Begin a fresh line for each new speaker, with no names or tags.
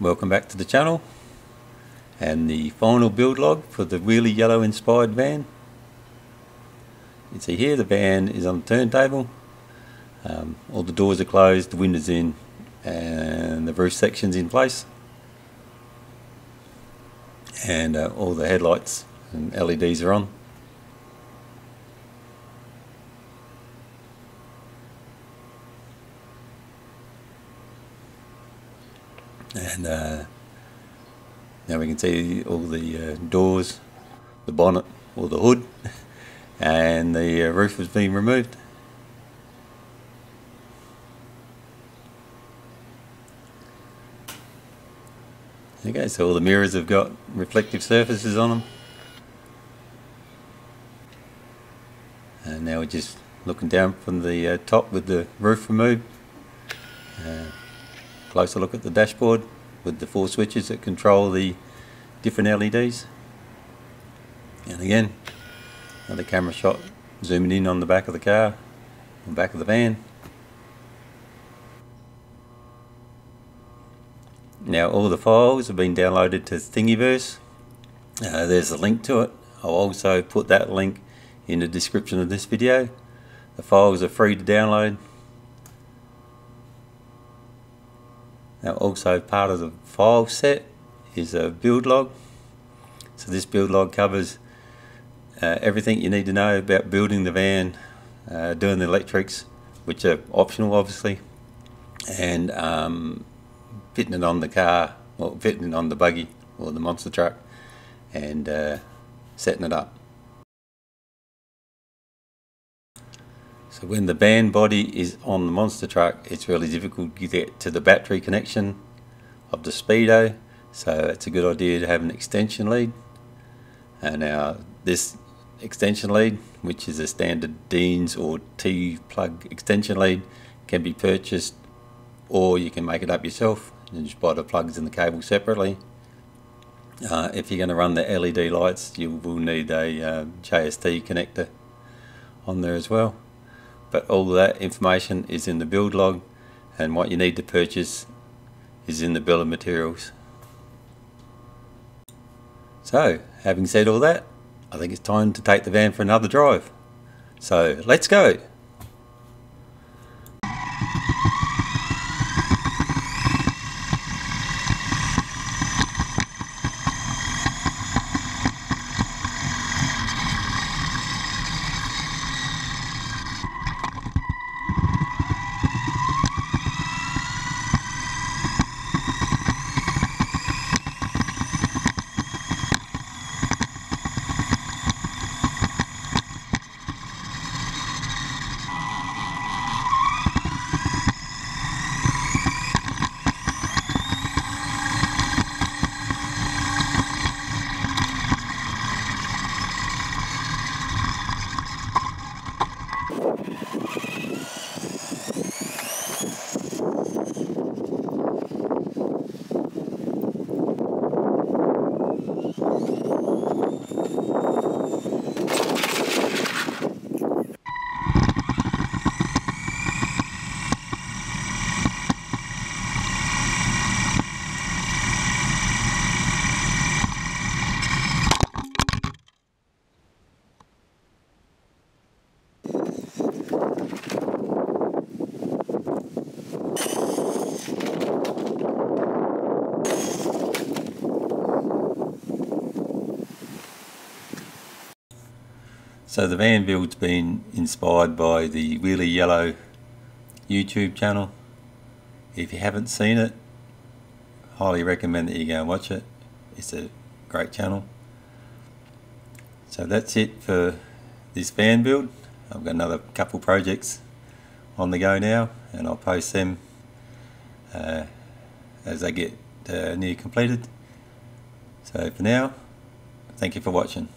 welcome back to the channel and the final build log for the Wheelie Yellow inspired van. You can see here the van is on the turntable, all the doors are closed, the windows in and the roof section's in place, and all the headlights and LEDs are on. And now we can see all the doors, the bonnet or the hood, and the roof has been removed. Okay, so all the mirrors have got reflective surfaces on them. And now we're just looking down from the top with the roof removed. Closer look at the dashboard with the 4 switches that control the different LEDs. And again, another camera shot zooming in on the back of the car, the back of the van. Now all the files have been downloaded to Thingiverse. There's a link to it. I'll also put that link in the description of this video. The files are free to download. Now also part of the file set is a build log. So this build log covers everything you need to know about building the van, doing the electrics, which are optional obviously, and fitting it on the car, or fitting it on the buggy or the monster truck, and setting it up. So when the van body is on the monster truck, it's really difficult to get to the battery connection of the speedo, so it's a good idea to have an extension lead. And now this extension lead, which is a standard Dean's or T-plug extension lead, can be purchased, or you can make it up yourself and just buy the plugs and the cable separately. If you're going to run the LED lights, you will need a JST connector on there as well. But all that information is in the build log, and what you need to purchase is in the bill of materials. So, having said all that, I think it's time to take the van for another drive. So, let's go! So the van build's been inspired by the Wheelie Yellow YouTube channel. If you haven't seen it, highly recommend that you go and watch it. It's a great channel. So that's it for this van build. I've got another couple projects on the go now, and I'll post them as they get near completed. So for now, thank you for watching.